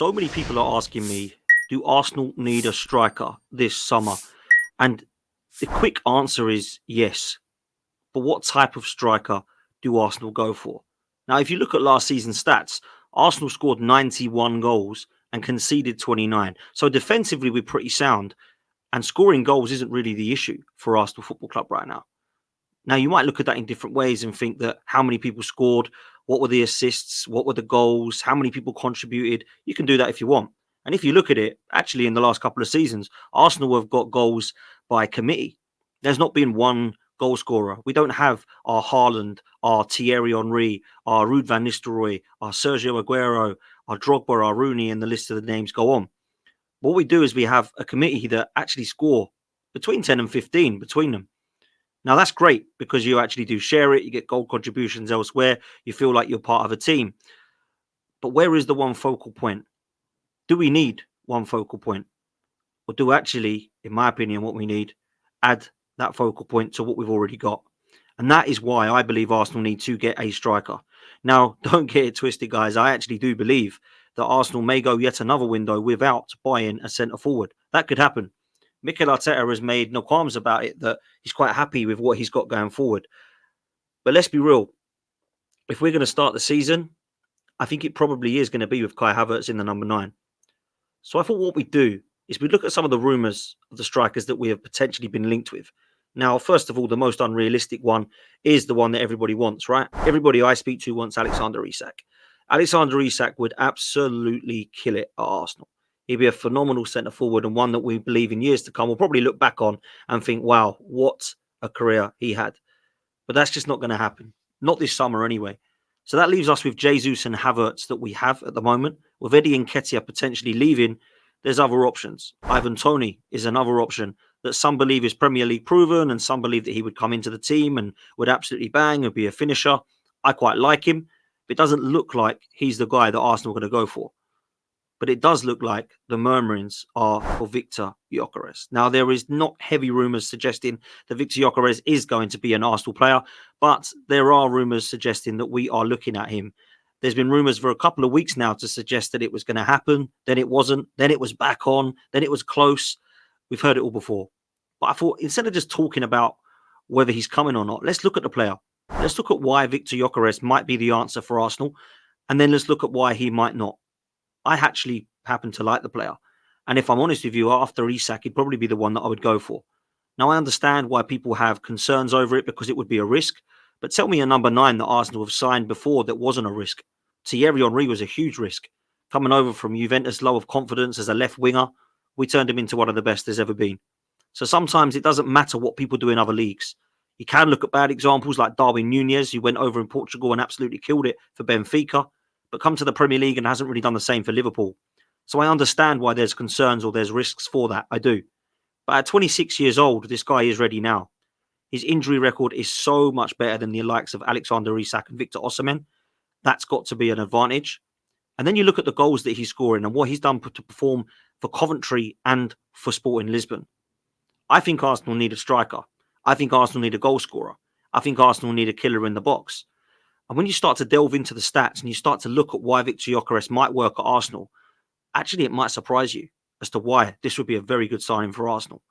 So many people are asking me, do Arsenal need a striker this summer? And the quick answer is yes. But what type of striker do Arsenal go for? Now, if you look at last season's stats, Arsenal scored 91 goals and conceded 29. So defensively, we're pretty sound. And scoring goals isn't really the issue for Arsenal Football Club right now. Now, you might look at that in different ways and think that how many people scored, what were the assists, what were the goals, how many people contributed. You can do that if you want. And if you look at it, actually, in the last couple of seasons, Arsenal have got goals by committee. There's not been one goal scorer. We don't have our Haaland, our Thierry Henry, our Ruud van Nistelrooy, our Sergio Aguero, our Drogba, our Rooney, and the list of the names go on. What we do is we have a committee that actually score between 10 and 15 between them. Now, that's great because you actually do share it. You get goal contributions elsewhere. You feel like you're part of a team. But where is the one focal point? Do we need one focal point? Or do actually, in my opinion, what we need, add that focal point to what we've already got? And that is why I believe Arsenal need to get a striker. Now, don't get it twisted, guys. I actually do believe that Arsenal may go yet another window without buying a centre forward. That could happen. Mikel Arteta has made no qualms about it, that he's quite happy with what he's got going forward. But let's be real. If we're going to start the season, I think it probably is going to be with Kai Havertz in the number 9. So I thought what we do is we look at some of the rumours of the strikers that we have potentially been linked with. Now, first of all, the most unrealistic one is the one that everybody wants, right? Everybody I speak to wants Alexander Isak. Alexander Isak would absolutely kill it at Arsenal. He'd be a phenomenal centre forward and one that we believe in years to come we'll probably look back on and think, wow, what a career he had. But that's just not going to happen. Not this summer anyway. So that leaves us with Jesus and Havertz that we have at the moment. With Eddie Nketiah potentially leaving, there's other options. Ivan Toney is another option that some believe is Premier League proven and some believe that he would come into the team and would absolutely bang and be a finisher. I quite like him. But it doesn't look like he's the guy that Arsenal are going to go for. But it does look like the murmurings are for Viktor Gyokeres. Now, there is not heavy rumours suggesting that Viktor Gyokeres is going to be an Arsenal player, but there are rumours suggesting that we are looking at him. There's been rumours for a couple of weeks now to suggest that it was going to happen, then it wasn't, then it was back on, then it was close. We've heard it all before. But I thought instead of just talking about whether he's coming or not, let's look at the player. Let's look at why Viktor Gyokeres might be the answer for Arsenal, and then let's look at why he might not. I actually happen to like the player. And if I'm honest with you, after Isak, he'd probably be the one that I would go for. Now, I understand why people have concerns over it because it would be a risk. But tell me a number 9 that Arsenal have signed before that wasn't a risk. Thierry Henry was a huge risk. Coming over from Juventus, low of confidence as a left winger, we turned him into one of the best there's ever been. So sometimes it doesn't matter what people do in other leagues. You can look at bad examples like Darwin Núñez, who went over in Portugal and absolutely killed it for Benfica, but come to the Premier League and hasn't really done the same for Liverpool. So I understand why there's concerns or there's risks for that. I do. But at 26 years old, this guy is ready now. His injury record is so much better than the likes of Alexander Isak and Victor Osimhen. That's got to be an advantage. And then you look at the goals that he's scoring and what he's done to perform for Coventry and for Sporting Lisbon. I think Arsenal need a striker. I think Arsenal need a goal scorer. I think Arsenal need a killer in the box. And when you start to delve into the stats and you start to look at why Viktor Gyokeres might work at Arsenal, actually it might surprise you as to why this would be a very good signing for Arsenal.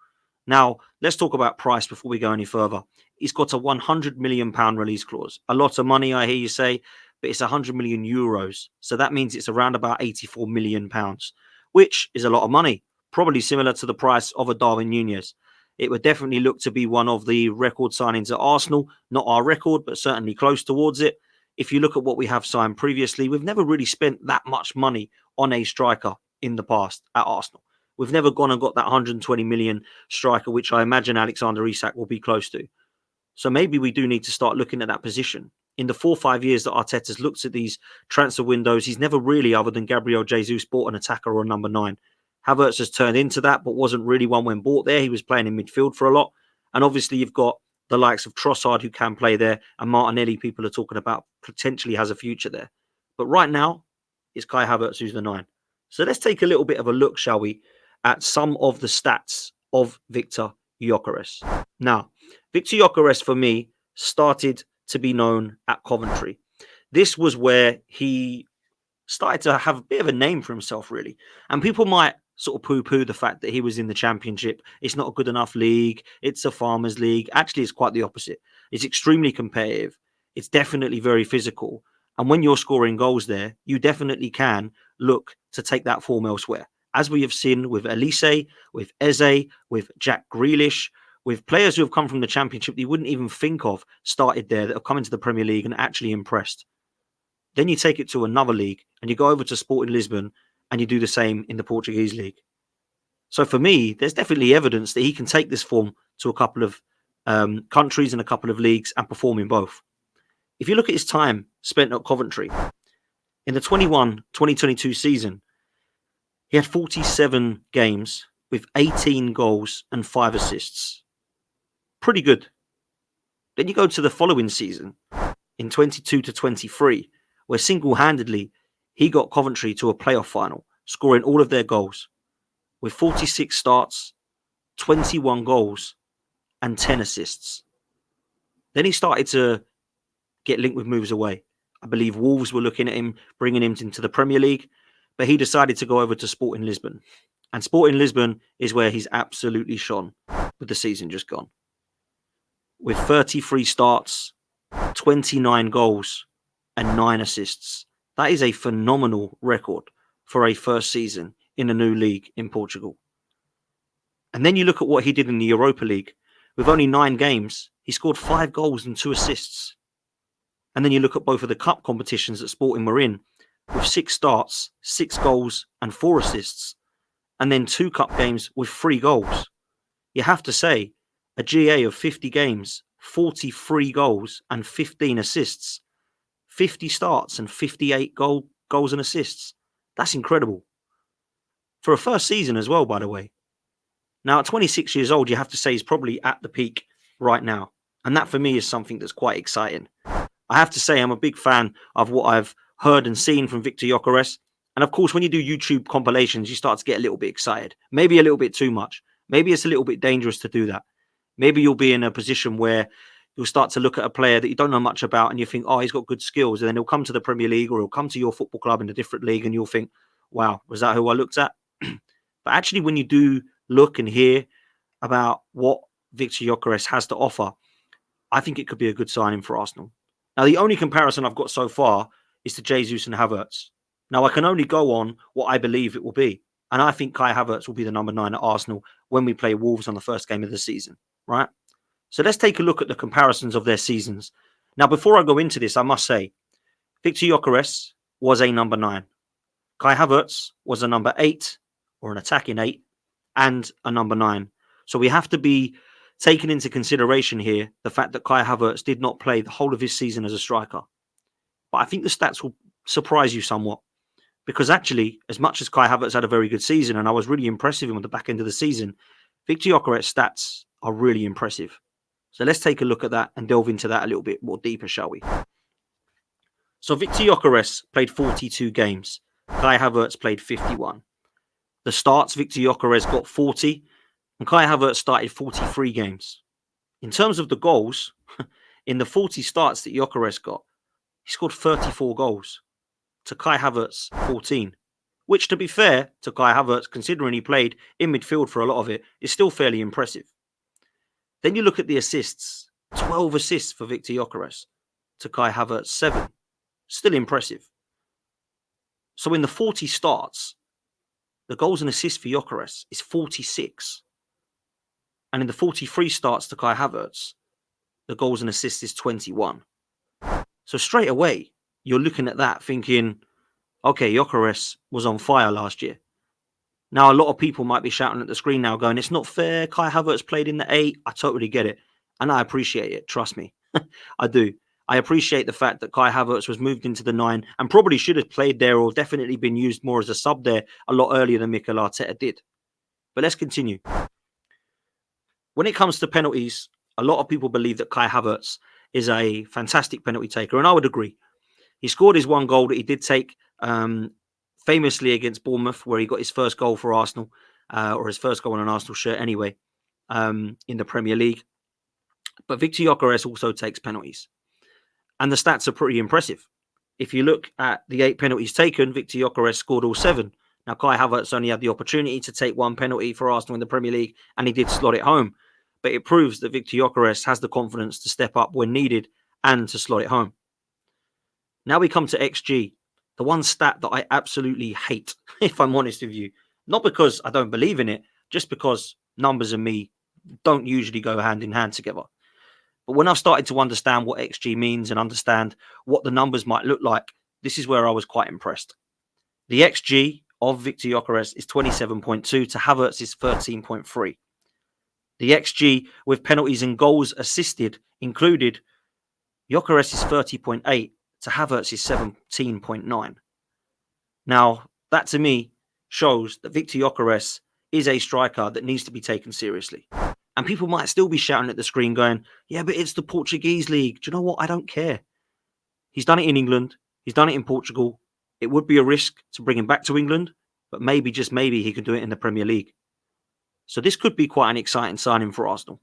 Now, let's talk about price before we go any further. He's got a £100 million release clause. A lot of money, I hear you say, but it's 100 million euros. So that means it's around about £84 million, which is a lot of money, probably similar to the price of a Darwin Núñez. It would definitely look to be one of the record signings at Arsenal. Not our record, but certainly close towards it. If you look at what we have signed previously, we've never really spent that much money on a striker in the past at Arsenal. We've never gone and got that 120 million striker, which I imagine Alexander Isak will be close to. So maybe we do need to start looking at that position. In the 4 or 5 years that Arteta's looked at these transfer windows, he's never really, other than Gabriel Jesus, bought an attacker or a number 9. Havertz has turned into that, but wasn't really one when bought there. He was playing in midfield for a lot. And obviously you've got the likes of Trossard who can play there, and Martinelli people are talking about potentially has a future there. But right now, it's Kai Havertz who's the 9. So let's take a little bit of a look, shall we, at some of the stats of Viktor Gyokeres. Now, Viktor Gyokeres, for me, started to be known at Coventry. This was where he started to have a bit of a name for himself, really. And people might sort of poo-poo the fact that he was in the Championship. It's not a good enough league. It's a farmers' league. Actually, it's quite the opposite. It's extremely competitive. It's definitely very physical. And when you're scoring goals there, you definitely can look to take that form elsewhere. As we have seen with Elise, with Eze, with Jack Grealish, with players who have come from the Championship that you wouldn't even think of started there, that have come into the Premier League and actually impressed. Then you take it to another league and you go over to Sporting Lisbon and you do the same in the Portuguese league. So for me, there's definitely evidence that he can take this form to a couple of countries and a couple of leagues and perform in both. If you look at his time spent at Coventry, in the 2022 season, he had 47 games with 18 goals and 5 assists. Pretty good. Then you go to the following season, in 22-23, where single-handedly he got Coventry to a playoff final, scoring all of their goals, with 46 starts, 21 goals, and 10 assists. Then he started to get linked with moves away. I believe Wolves were looking at him, bringing him into the Premier League, but he decided to go over to Sporting Lisbon. And Sporting Lisbon is where he's absolutely shone with the season just gone. With 33 starts, 29 goals, and 9 assists. That is a phenomenal record for a first season in a new league in Portugal. And then you look at what he did in the Europa League. With only 9 games, he scored 5 goals and 2 assists. And then you look at both of the cup competitions that Sporting were in, with 6 starts, 6 goals, and 4 assists. And then 2 cup games with 3 goals. You have to say, a GA of 50 games, 43 goals, and 15 assists. 50 starts and 58 goals and assists. That's incredible. For a first season as well, by the way. Now, at 26 years old, you have to say he's probably at the peak right now. And that for me is something that's quite exciting. I have to say I'm a big fan of what I've heard and seen from Viktor Gyokeres. And of course, when you do YouTube compilations, you start to get a little bit excited. Maybe a little bit too much. Maybe it's a little bit dangerous to do that. Maybe you'll be in a position where you'll start to look at a player that you don't know much about and you think, oh, he's got good skills. And then he'll come to the Premier League or he'll come to your football club in a different league and you'll think, wow, was that who I looked at? But actually, when you do look and hear about what Viktor Gyokeres has to offer, I think it could be a good signing for Arsenal. Now, the only comparison I've got so far is to Jesus and Havertz. Now, I can only go on what I believe it will be. And I think Kai Havertz will be the number 9 at Arsenal when we play Wolves on the first game of the season, right? So let's take a look at the comparisons of their seasons. Now, before I go into this, I must say, Viktor Gyokeres was a number 9. Kai Havertz was a number 8, or an attacking 8, and a number 9. So we have to be taking into consideration here the fact that Kai Havertz did not play the whole of his season as a striker. But I think the stats will surprise you somewhat. Because actually, as much as Kai Havertz had a very good season, and I was really impressed with him at the back end of the season, Viktor Gyokeres' stats are really impressive. So let's take a look at that and delve into that a little bit more deeper, shall we? So Viktor Gyokeres played 42 games. Kai Havertz played 51. The starts, Viktor Gyokeres got 40, and Kai Havertz started 43 games. In terms of the goals, in the 40 starts that Gyokeres got, he scored 34 goals. To Kai Havertz, 14. Which, to be fair to Kai Havertz, considering he played in midfield for a lot of it, is still fairly impressive. Then you look at the assists. 12 assists for Viktor Gyokeres. To Kai Havertz, 7. Still impressive. So in the 40 starts, the goals and assists for Gyokeres is 46. And in the 43 starts to Kai Havertz, the goals and assists is 21. So straight away, you're looking at that thinking, okay, Gyökeres was on fire last year. Now, a lot of people might be shouting at the screen now going, it's not fair. Kai Havertz played in the 8. I totally get it. And I appreciate it. Trust me. I do. I appreciate the fact that Kai Havertz was moved into the 9 and probably should have played there or definitely been used more as a sub there a lot earlier than Mikel Arteta did. But let's continue. When it comes to penalties, a lot of people believe that Kai Havertz is a fantastic penalty taker, and I would agree. He scored his 1 goal that he did take famously against Bournemouth, where he got his first goal for Arsenal, or his first goal on an Arsenal shirt anyway, in the Premier League. But Viktor Gyokeres also takes penalties. And the stats are pretty impressive. if you look at the 8 penalties taken, Viktor Gyokeres scored all 7. Now, Kai Havertz only had the opportunity to take 1 penalty for Arsenal in the Premier League, and he did slot it home. But it proves that Viktor Gyokeres has the confidence to step up when needed and to slot it home. Now we come to XG, the one stat that I absolutely hate, if I'm honest with you. Not because I don't believe in it, just because numbers and me don't usually go hand in hand together. But when I've started to understand what XG means and understand what the numbers might look like, this is where I was quite impressed. The XG of Viktor Gyokeres is 27.2 to Havertz is 13.3. The XG with penalties and goals assisted included, Gyökeres is 30.8 to Havertz is 17.9. Now, that to me shows that Viktor Gyokeres is a striker that needs to be taken seriously. And people might still be shouting at the screen going, yeah, but it's the Portuguese league. Do you know what? I don't care. He's done it in England. He's done it in Portugal. It would be a risk to bring him back to England, but maybe, just maybe, he can do it in the Premier League. So this could be quite an exciting signing for Arsenal.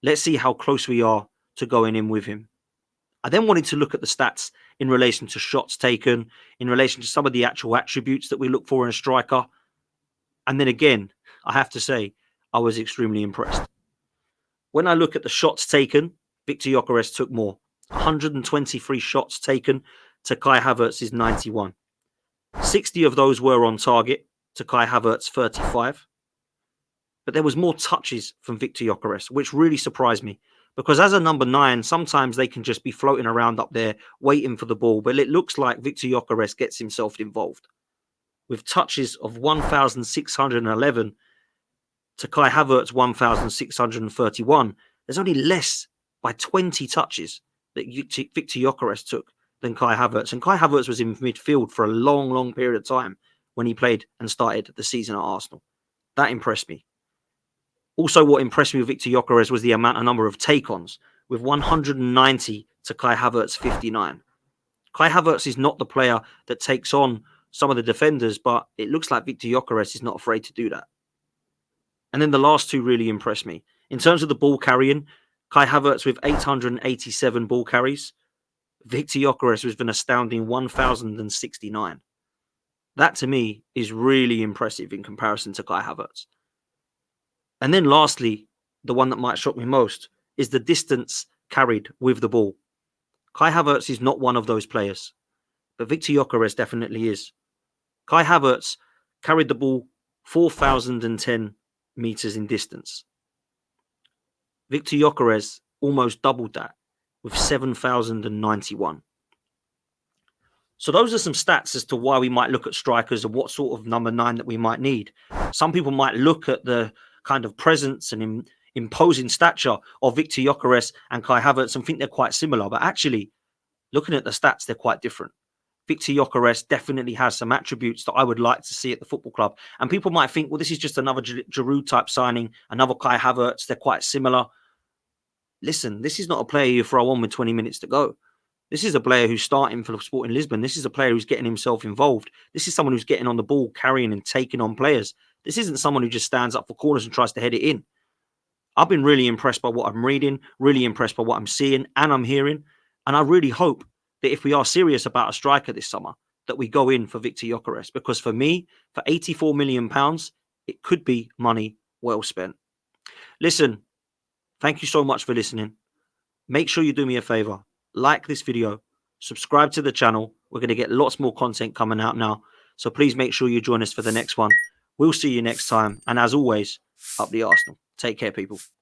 Let's see how close we are to going in with him. I then wanted to look at the stats in relation to shots taken, in relation to some of the actual attributes that we look for in a striker. And then again, I have to say, I was extremely impressed. When I look at the shots taken, Viktor Gyokeres took more. 123 shots taken to Kai Havertz's 91. 60 of those were on target to Kai Havertz 35. But there was more touches from Viktor Gyokeres, which really surprised me. Because as a number 9, sometimes they can just be floating around up there waiting for the ball. But it looks like Viktor Gyokeres gets himself involved. With touches of 1,611 to Kai Havertz 1,631, there's only less by 20 touches that Viktor Gyokeres took than Kai Havertz. And Kai Havertz was in midfield for a long, long period of time when he played and started the season at Arsenal. That impressed me. Also, what impressed me with Viktor Gyokeres was the number of take-ons, with 190 to Kai Havertz 59. Kai Havertz is not the player that takes on some of the defenders, but it looks like Viktor Gyokeres is not afraid to do that. And then the last two really impressed me. In terms of the ball carrying, Kai Havertz with 887 ball carries, Viktor Gyokeres with an astounding 1,069. That to me is really impressive in comparison to Kai Havertz. And then lastly, the one that might shock me most is the distance carried with the ball. Kai Havertz is not one of those players, but Viktor Gyokeres definitely is. Kai Havertz carried the ball 4,010 meters in distance. Viktor Gyokeres almost doubled that with 7,091. So those are some stats as to why we might look at strikers and what sort of number 9 that we might need. Some people might look at the kind of presence and imposing stature of Viktor Gyokeres and Kai Havertz and think they're quite similar. But actually, looking at the stats, they're quite different. Viktor Gyokeres definitely has some attributes that I would like to see at the football club. And people might think, well, this is just another Giroud type signing, another Kai Havertz. They're quite similar. Listen, this is not a player you throw on with 20 minutes to go. This is a player who's starting for the Sporting Lisbon. This is a player who's getting himself involved. This is someone who's getting on the ball, carrying and taking on players. This isn't someone who just stands up for corners and tries to head it in. I've been really impressed by what I'm reading, really impressed by what I'm seeing and I'm hearing. And I really hope that if we are serious about a striker this summer, that we go in for Viktor Gyokeres. Because for me, for £84 million, it could be money well spent. Listen, thank you so much for listening. Make sure you do me a favor. Like this video. Subscribe to the channel. We're going to get lots more content coming out now. So please make sure you join us for the next one. We'll see you next time. And as always, up the Arsenal. Take care, people.